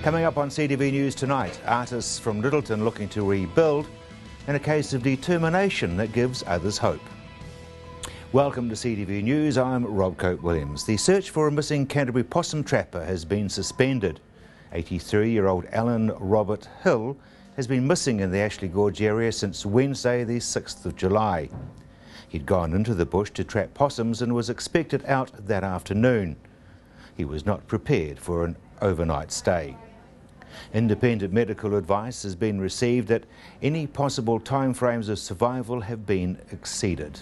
Coming up on CTV News tonight, artists from Littleton looking to rebuild in a case of determination that gives others hope. Welcome to CTV News, I'm Rob Cope-Williams. The search for a missing Canterbury possum trapper has been suspended. 83-year-old Alan Robert Hill has been missing in the Ashley Gorge area since Wednesday the 6th of July. He'd gone into the bush to trap possums and was expected out that afternoon. He was not prepared for an overnight stay. Independent medical advice has been received that any possible timeframes of survival have been exceeded.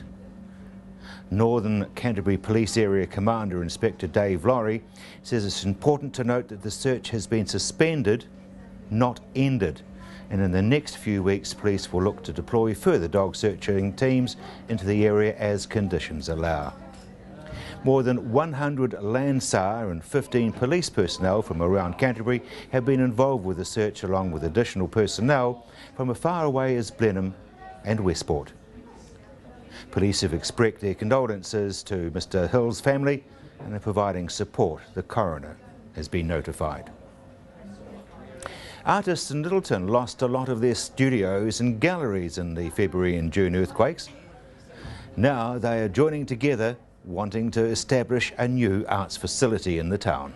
Northern Canterbury Police Area Commander Inspector Dave Laurie says it's important to note that the search has been suspended, not ended, and in the next few weeks police will look to deploy further dog searching teams into the area as conditions allow. More than 100 Landsar and 15 police personnel from around Canterbury have been involved with the search, along with additional personnel from as far away as Blenheim and Westport. Police have expressed their condolences to Mr Hill's family and are providing support. The coroner has been notified. Artists in Littleton lost a lot of their studios and galleries in the February and June earthquakes. Now they are joining together, wanting to establish a new arts facility in the town.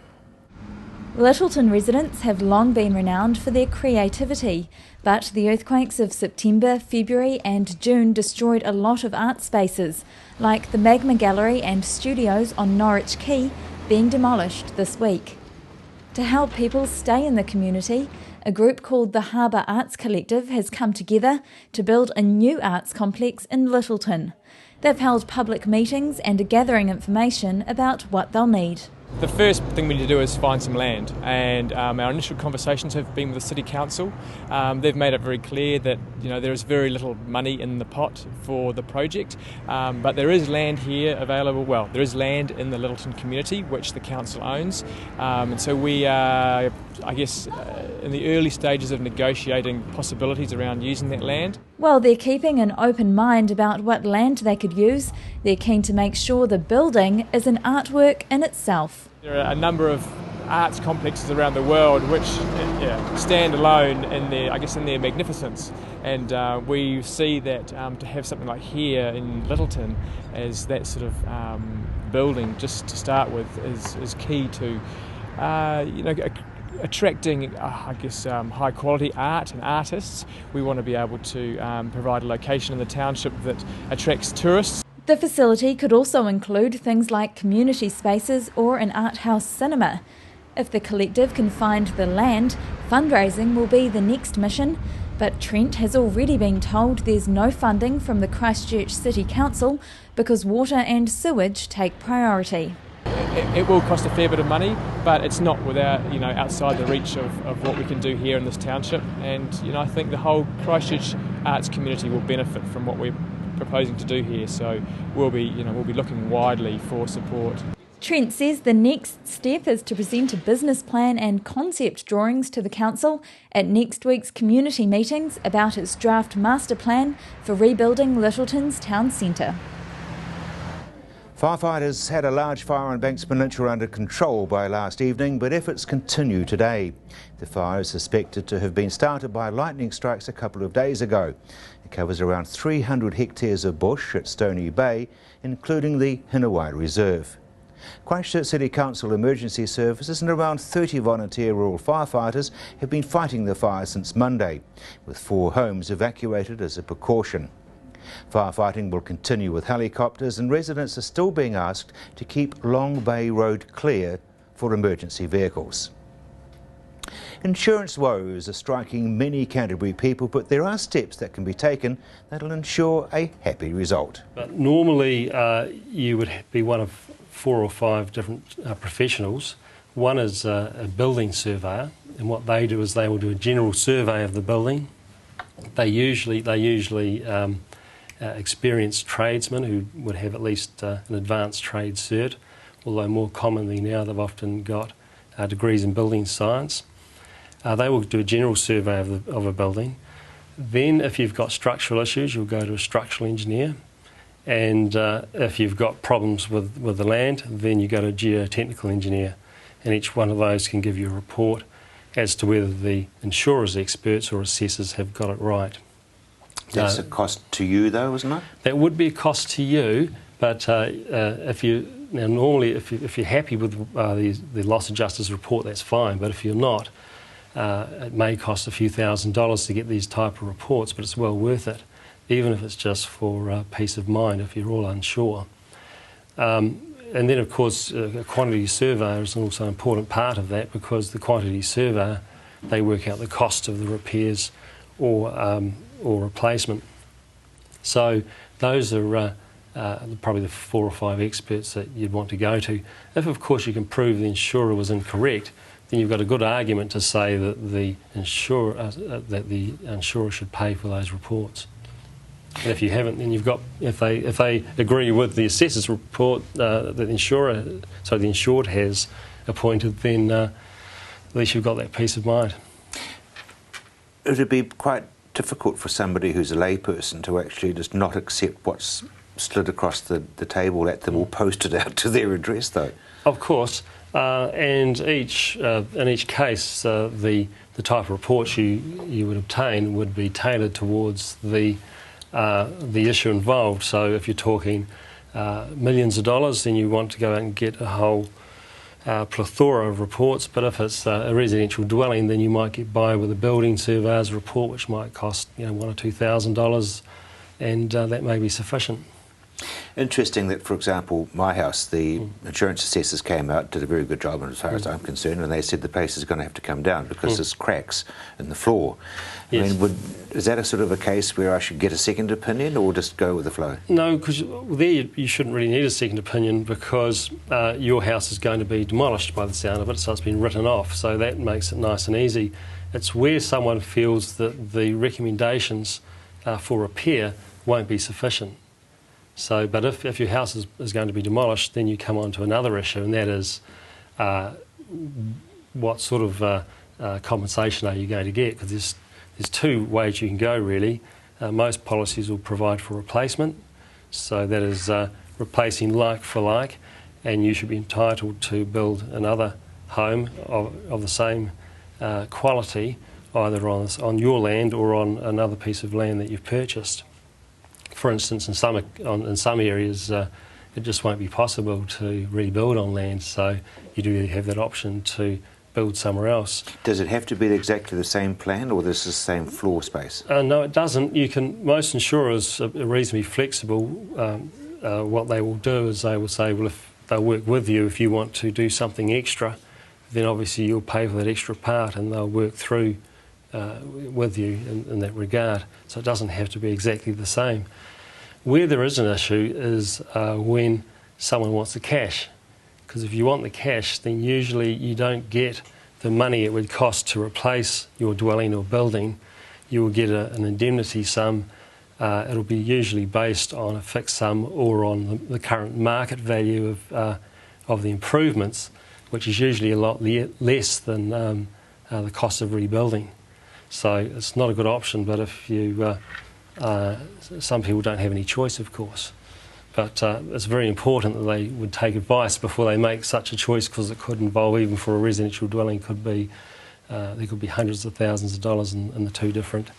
Littleton residents have long been renowned for their creativity, but the earthquakes of September, February and June destroyed a lot of art spaces, like the Magma Gallery and studios on Norwich Quay, being demolished this week. To help people stay in the community, a group called the Harbour Arts Collective has come together to build a new arts complex in Littleton. They've held public meetings and are gathering information about what they'll need. The first thing we need to do is find some land, and our initial conversations have been with the City Council. They've made it very clear that there is very little money in the pot for the project, but there is land here available. Well, there is land in the Littleton community which the council owns, and so we are, in the early stages of negotiating possibilities around using that land. While they're keeping an open mind about what land they could use, they're keen to make sure the building is an artwork in itself. There are a number of arts complexes around the world which stand alone in their magnificence, and we see that to have something like here in Littleton as that sort of building just to start with is key to attracting, high quality art and artists. We want to be able to provide a location in the township that attracts tourists. The facility could also include things like community spaces or an art house cinema. If the collective can find the land, fundraising will be the next mission, but Trent has already been told there's no funding from the Christchurch City Council because water and sewage take priority. It will cost a fair bit of money, but it's not without, outside the reach of what we can do here in this township. And, I think the whole Christchurch arts community will benefit from what we're proposing to do here. So we'll be looking widely for support. Trent says the next step is to present a business plan and concept drawings to the council at next week's community meetings about its draft master plan for rebuilding Littleton's town centre. Firefighters had a large fire on Banks Peninsula under control by last evening, but efforts continue today. The fire is suspected to have been started by lightning strikes a couple of days ago. It covers around 300 hectares of bush at Stony Bay, including the Hinawai Reserve. Christchurch City Council Emergency Services and around 30 volunteer rural firefighters have been fighting the fire since Monday, with 4 homes evacuated as a precaution. Firefighting will continue with helicopters, and residents are still being asked to keep Long Bay Road clear for emergency vehicles. Insurance woes are striking many Canterbury people, but there are steps that can be taken that will ensure a happy result. But normally you would be one of 4 or 5 different professionals. One is a building surveyor, and what they do is they will do a general survey of the building. They usually experienced tradesmen who would have at least an advanced trade cert, although more commonly now they've often got degrees in building science. They will do a general survey of a building. Then if you've got structural issues, you'll go to a structural engineer, and if you've got problems with the land, then you go to a geotechnical engineer, and each one of those can give you a report as to whether the insurers, experts or assessors have got it right. That's a cost to you though, isn't it? That would be a cost to you, but normally if you're happy with the loss adjuster's report, that's fine, but if you're not, it may cost a few $1,000s to get these type of reports, but it's well worth it, even if it's just for peace of mind if you're all unsure. And then, of course, a quantity surveyor is also an important part of that, because the quantity surveyor, they work out the cost of the repairs or replacement. So those are probably the 4 or 5 experts that you'd want to go to. If, of course, you can prove the insurer was incorrect, then you've got a good argument to say that the insurer should pay for those reports. And if you haven't, then you've got, if they agree with the assessor's report that the insured has appointed, then at least you've got that peace of mind. It would be quite difficult for somebody who's a layperson to actually just not accept what's slid across the table at them or posted out to their address, though. Of course, and in each case, the type of reports you would obtain would be tailored towards the issue involved. So if you're talking millions of dollars, then you want to go out and get a whole plethora of reports. But if it's a residential dwelling, then you might get by with a building surveyor's report, which might cost $1,000 or $2,000, and that may be sufficient. Interesting that, for example, my house, the insurance assessors came out, did a very good job as far as I'm concerned, and they said the place is going to have to come down because there's cracks in the floor. Yes. I mean, is that a sort of a case where I should get a second opinion or just go with the flow? No, because there you shouldn't really need a second opinion, because your house is going to be demolished by the sound of it, so it's been written off, so that makes it nice and easy. It's where someone feels that the recommendations for repair won't be sufficient. So, but if your house is going to be demolished, then you come on to another issue, and that is what sort of compensation are you going to get? Because there's 2 ways you can go, really. Most policies will provide for replacement, so that is replacing like for like, and you should be entitled to build another home of the same quality, either on your land or on another piece of land that you've purchased. For instance, in some areas, it just won't be possible to rebuild on land, so you do have that option to build somewhere else. Does it have to be exactly the same plan, or this is the same floor space? No, it doesn't. Most insurers are reasonably flexible. What they will do is they will say, well, if they'll work with you if you want to do something extra, then obviously you'll pay for that extra part, and they'll work through with you in that regard. So it doesn't have to be exactly the same. Where there is an issue is when someone wants the cash, because if you want the cash, then usually you don't get the money it would cost to replace your dwelling or building. You will get an indemnity sum. It'll be usually based on a fixed sum or on the current market value of the improvements, which is usually a lot less than the cost of rebuilding. So it's not a good option, but if you, some people don't have any choice, of course. But it's very important that they would take advice before they make such a choice, because it could involve, even for a residential dwelling, there could be hundreds of thousands of dollars in the 2 different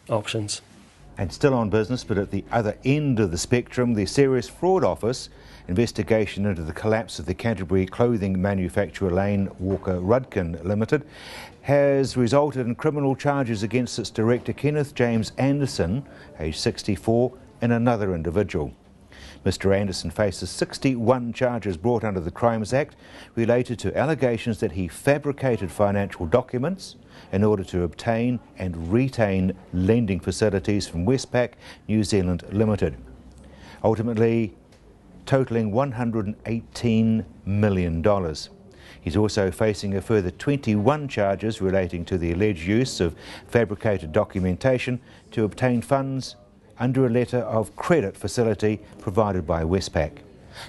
options. And still on business, but at the other end of the spectrum, the Serious Fraud Office investigation into the collapse of the Canterbury clothing manufacturer Lane Walker Rudkin Limited has resulted in criminal charges against its director Kenneth James Anderson, aged 64, and another individual. Mr Anderson faces 61 charges brought under the Crimes Act related to allegations that he fabricated financial documents in order to obtain and retain lending facilities from Westpac New Zealand Limited, ultimately totalling $118 million. He's also facing a further 21 charges relating to the alleged use of fabricated documentation to obtain funds under a letter of credit facility provided by Westpac.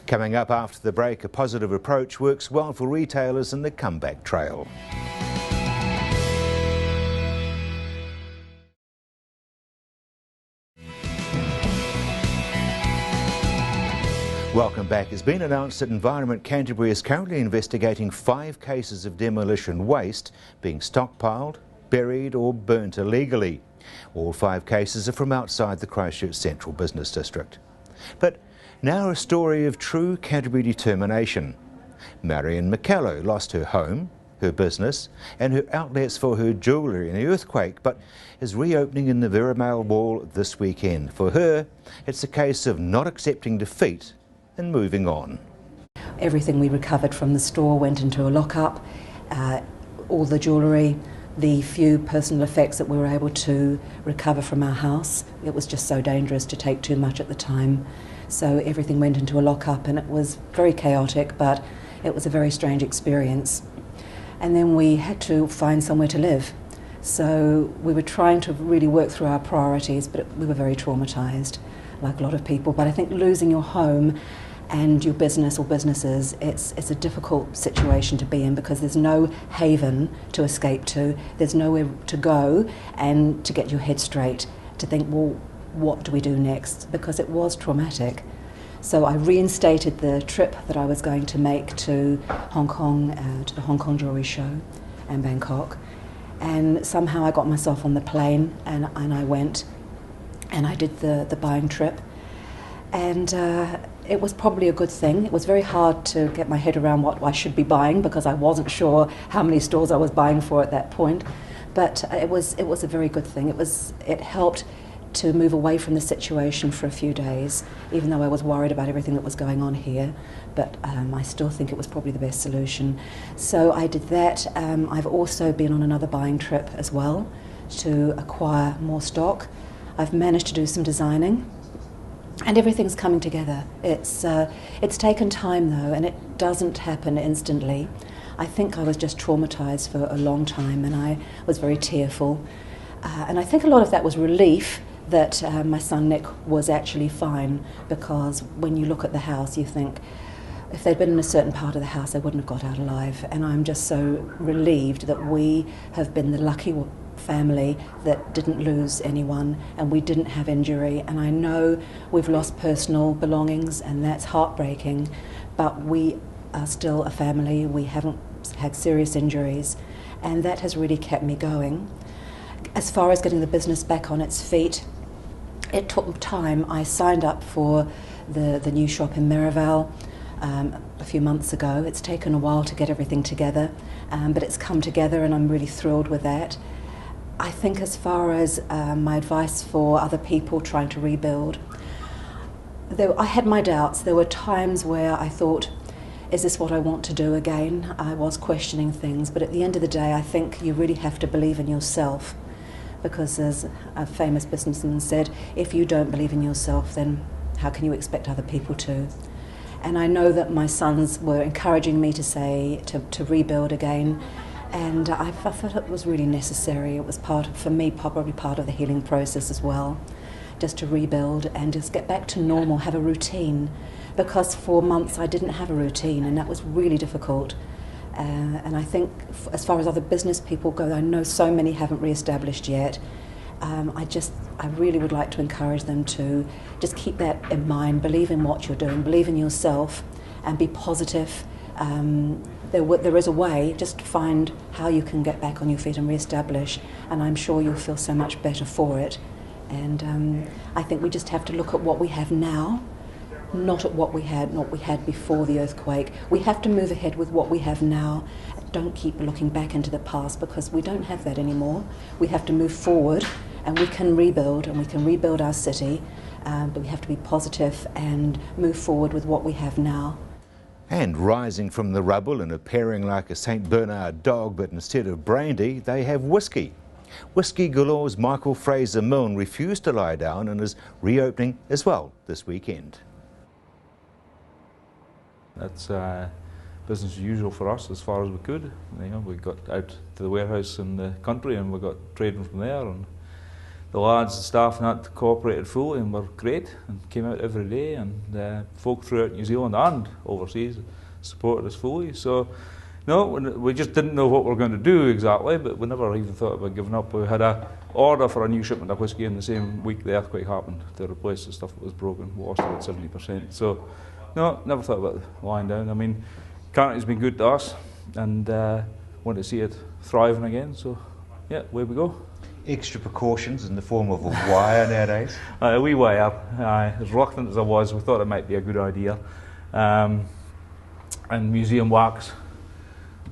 Coming up after the break, a positive approach works well for retailers in the comeback trail. Welcome back. It's been announced that Environment Canterbury is currently investigating 5 cases of demolition waste being stockpiled, buried or burnt illegally. All 5 cases are from outside the Christchurch Central Business District. But now a story of true Canterbury determination. Marion McCallow lost her home, her business and her outlets for her jewellery in the earthquake, but is reopening in the Veramail Wall this weekend. For her, it's a case of not accepting defeat and moving on. Everything we recovered from the store went into a lockup, all the jewellery, the few personal effects that we were able to recover from our house. It was just so dangerous to take too much at the time. So everything went into a lockup and it was very chaotic, but it was a very strange experience. And then we had to find somewhere to live. So we were trying to really work through our priorities, but we were very traumatised, like a lot of people. But I think losing your home and your business or businesses, it's a difficult situation to be in because there's no haven to escape to, there's nowhere to go and to get your head straight, to think, well, what do we do next? Because it was traumatic. So I reinstated the trip that I was going to make to Hong Kong, to the Hong Kong Jewellery Show and Bangkok. And somehow I got myself on the plane and I went and I did the buying trip. And it was probably a good thing. It was very hard to get my head around what I should be buying because I wasn't sure how many stores I was buying for at that point. But it was a very good thing. It helped to move away from the situation for a few days, even though I was worried about everything that was going on here. But I still think it was probably the best solution. So I did that. I've also been on another buying trip as well to acquire more stock. I've managed to do some designing. And everything's coming together. It's taken time though, and it doesn't happen instantly. I think I was just traumatised for a long time and I was very tearful. And I think a lot of that was relief that my son Nick was actually fine, because when you look at the house you think, if they'd been in a certain part of the house they wouldn't have got out alive. And I'm just so relieved that we have been the lucky family that didn't lose anyone and we didn't have injury. And I know we've lost personal belongings and that's heartbreaking, but we are still a family. We haven't had serious injuries and that has really kept me going. As far as getting the business back on its feet, it took time. I signed up for the new shop in Merivale a few months ago. It's taken a while to get everything together, but it's come together and I'm really thrilled with that. I think as far as my advice for other people trying to rebuild, I had my doubts. There were times where I thought, is this what I want to do again? I was questioning things, but at the end of the day I think you really have to believe in yourself, because as a famous businessman said, if you don't believe in yourself then how can you expect other people to? And I know that my sons were encouraging me to rebuild again. And I thought it was really necessary. It was for me, probably part of the healing process as well, just to rebuild and just get back to normal, have a routine. Because for months I didn't have a routine and that was really difficult. And I think as far as other business people go, I know so many haven't re-established yet. I really would like to encourage them to just keep that in mind, believe in what you're doing, believe in yourself and be positive. There is a way, just find how you can get back on your feet and re-establish, and I'm sure you'll feel so much better for it. And I think we just have to look at what we have now, not at what we had before the earthquake. We have to move ahead with what we have now. Don't keep looking back into the past because we don't have that anymore. We have to move forward and we can rebuild our city, but we have to be positive and move forward with what we have now. And rising from the rubble and appearing like a St Bernard dog, but instead of brandy, they have whiskey. Whiskey Galore's Michael Fraser Milne refused to lie down and is reopening as well this weekend. That's business as usual for us as far as we could. You know, we got out to the warehouse in the country and we got trading from there, and the lads and staff and that cooperated fully and were great and came out every day, and folk throughout New Zealand and overseas supported us fully. So no, we just didn't know what we were going to do exactly, but we never even thought about giving up. We had an order for a new shipment of whiskey in the same week the earthquake happened to replace the stuff that was broken. We lost about 70%. So No, never thought about lying down. I mean, Canterbury's been good to us, and want to see it thriving again. So, yeah, away we go. Extra precautions in the form of a wire nowadays? A wee way up. As reluctant as I was, we thought it might be a good idea. And museum wax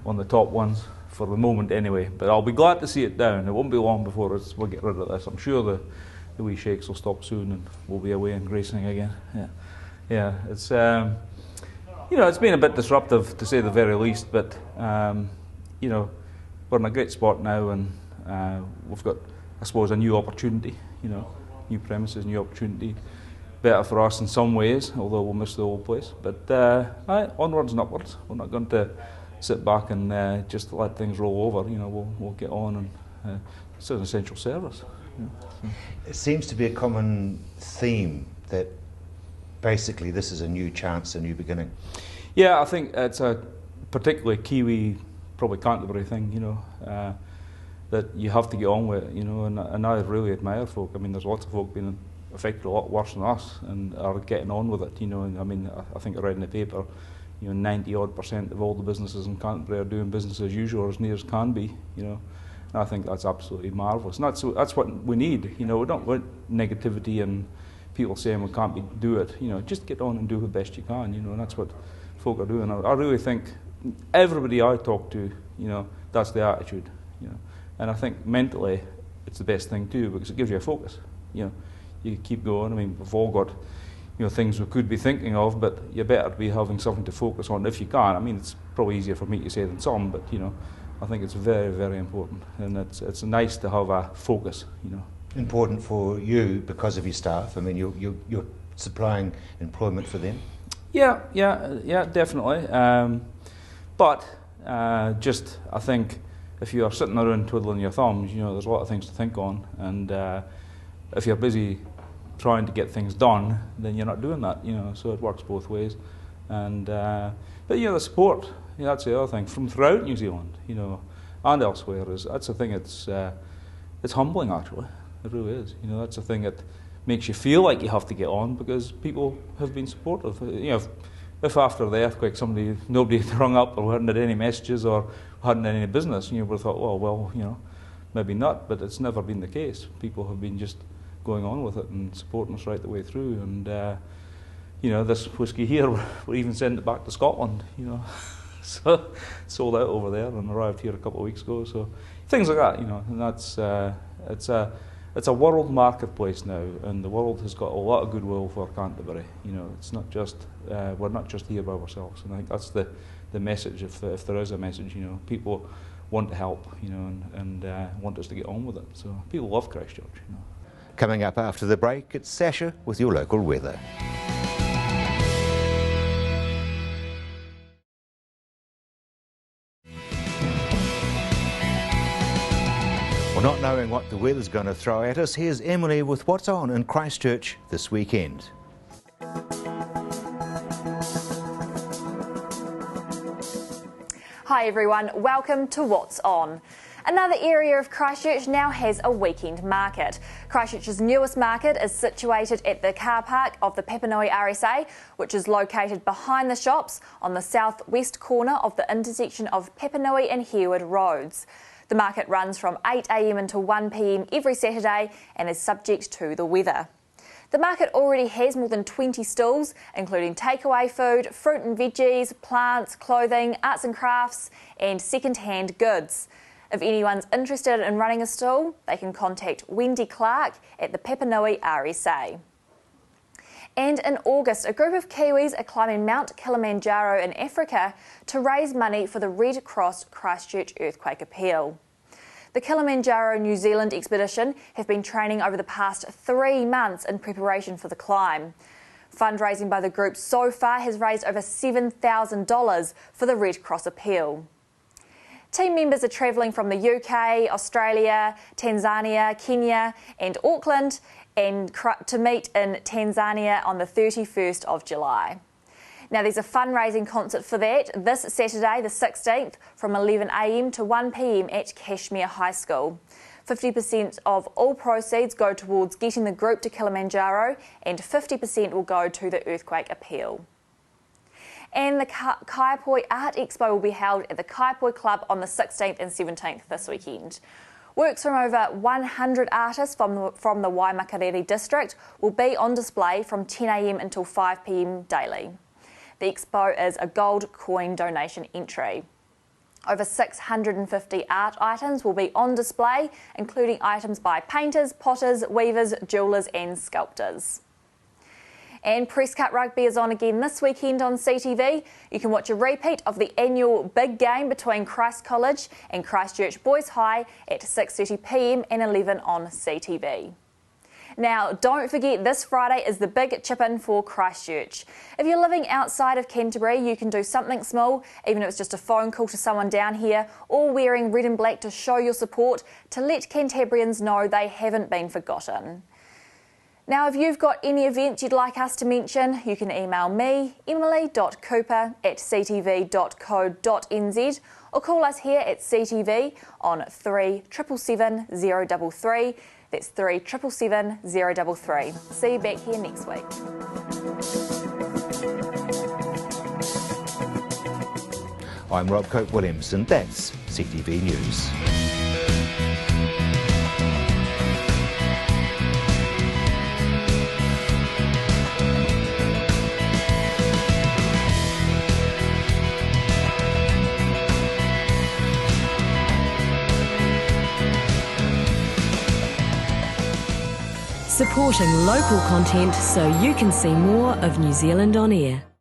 on the top ones for the moment anyway. But I'll be glad to see it down. It won't be long before we'll get rid of this. I'm sure the wee shakes will stop soon and we'll be away and racing again. Yeah. It's it's been a bit disruptive to say the very least. But we're in a great spot now, and we've got, I suppose, a new opportunity. New premises, new opportunity. Better for us in some ways, although we'll miss the old place. But onwards and upwards. We're not going to sit back and just let things roll over. We'll get on, and it's an essential service. It seems to be a common theme that basically this is a new chance, a new beginning. Yeah, I think it's a particularly Kiwi, probably Canterbury thing. That you have to get on with. And I really admire folk. I mean, there's lots of folk being affected a lot worse than us and are getting on with it. And I mean, I think I read in the paper, 90% of all the businesses in Canterbury are doing business as usual, or as near as can be. And I think that's absolutely marvellous. And that's what we need. We don't want negativity and people saying we can't do it. Just get on and do the best you can. And that's what folk are doing. I really think everybody I talk to, that's the attitude. And I think mentally it's the best thing too, because it gives you a focus. You keep going. I mean, we've all got things we could be thinking of, but you better be having something to focus on if you can. I mean, it's probably easier for me to say than some, but I think it's very, very important, and it's nice to have a focus. Important for you because of your staff. I mean, you're supplying employment for them. Yeah, definitely. But I think if you are sitting around twiddling your thumbs, there's a lot of things to think on, and if you're busy trying to get things done, then you're not doing that. So it works both ways. And but the support, that's the other thing from throughout New Zealand, and elsewhere that's the thing. It's humbling actually. It really is. That's the thing that makes you feel like you have to get on, because people have been supportive. If after the earthquake nobody had rung up or hadn't had any messages or hadn't had any business, we would have thought, well, maybe not. But it's never been the case. People have been just going on with it and supporting us right the way through. And this whisky here, we're even sending it back to Scotland. So sold out over there and arrived here a couple of weeks ago. So things like that, and that's it's a world marketplace now, and the world has got a lot of goodwill for Canterbury. It's not just we're not just here by ourselves, and I think that's the message. If there is a message, people want to help, and want us to get on with it. So people love Christchurch. Coming up after the break, it's Sasha with your local weather. Well, not knowing what the weather's going to throw at us, here's Emily with what's on in Christchurch this weekend. Hi everyone, welcome to What's On. Another area of Christchurch now has a weekend market. Christchurch's newest market is situated at the car park of the Papanui RSA, which is located behind the shops on the southwest corner of the intersection of Papanui and Hereward Roads. The market runs from 8 a.m. until 1 p.m. every Saturday and is subject to the weather. The market already has more than 20 stalls, including takeaway food, fruit and veggies, plants, clothing, arts and crafts, and second-hand goods. If anyone's interested in running a stall, they can contact Wendy Clark at the Papanui RSA. And in August, a group of Kiwis are climbing Mount Kilimanjaro in Africa to raise money for the Red Cross Christchurch earthquake appeal. The Kilimanjaro New Zealand expedition have been training over the past 3 months in preparation for the climb. Fundraising by the group so far has raised over $7,000 for the Red Cross appeal. Team members are travelling from the UK, Australia, Tanzania, Kenya and Auckland to meet in Tanzania on the 31st of July. Now there's a fundraising concert for that this Saturday the 16th from 11 a.m. to 1 p.m. at Cashmere High School. 50% of all proceeds go towards getting the group to Kilimanjaro and 50% will go to the earthquake appeal. And the Kaiapoi Art Expo will be held at the Kaiapoi Club on the 16th and 17th this weekend. Works from over 100 artists from the Waimakariri district will be on display from 10 a.m. until 5 p.m. daily. The expo is a gold coin donation entry. Over 650 art items will be on display, including items by painters, potters, weavers, jewellers and sculptors. And Press Cut Rugby is on again this weekend on CTV. You can watch a repeat of the annual big game between Christ College and Christchurch Boys High at 6:30 p.m. and 11 on CTV. Now, don't forget this Friday is the big chip-in for Christchurch. If you're living outside of Canterbury, you can do something small, even if it's just a phone call to someone down here, or wearing red and black to show your support, to let Cantabrians know they haven't been forgotten. Now, if you've got any events you'd like us to mention, you can email me, emily.cooper@ctv.co.nz, or call us here at CTV on 3777 033. That's 3777 033. See you back here next week. I'm Rob Cope-Williams, and that's CTV News. Supporting local content so you can see more of New Zealand on air.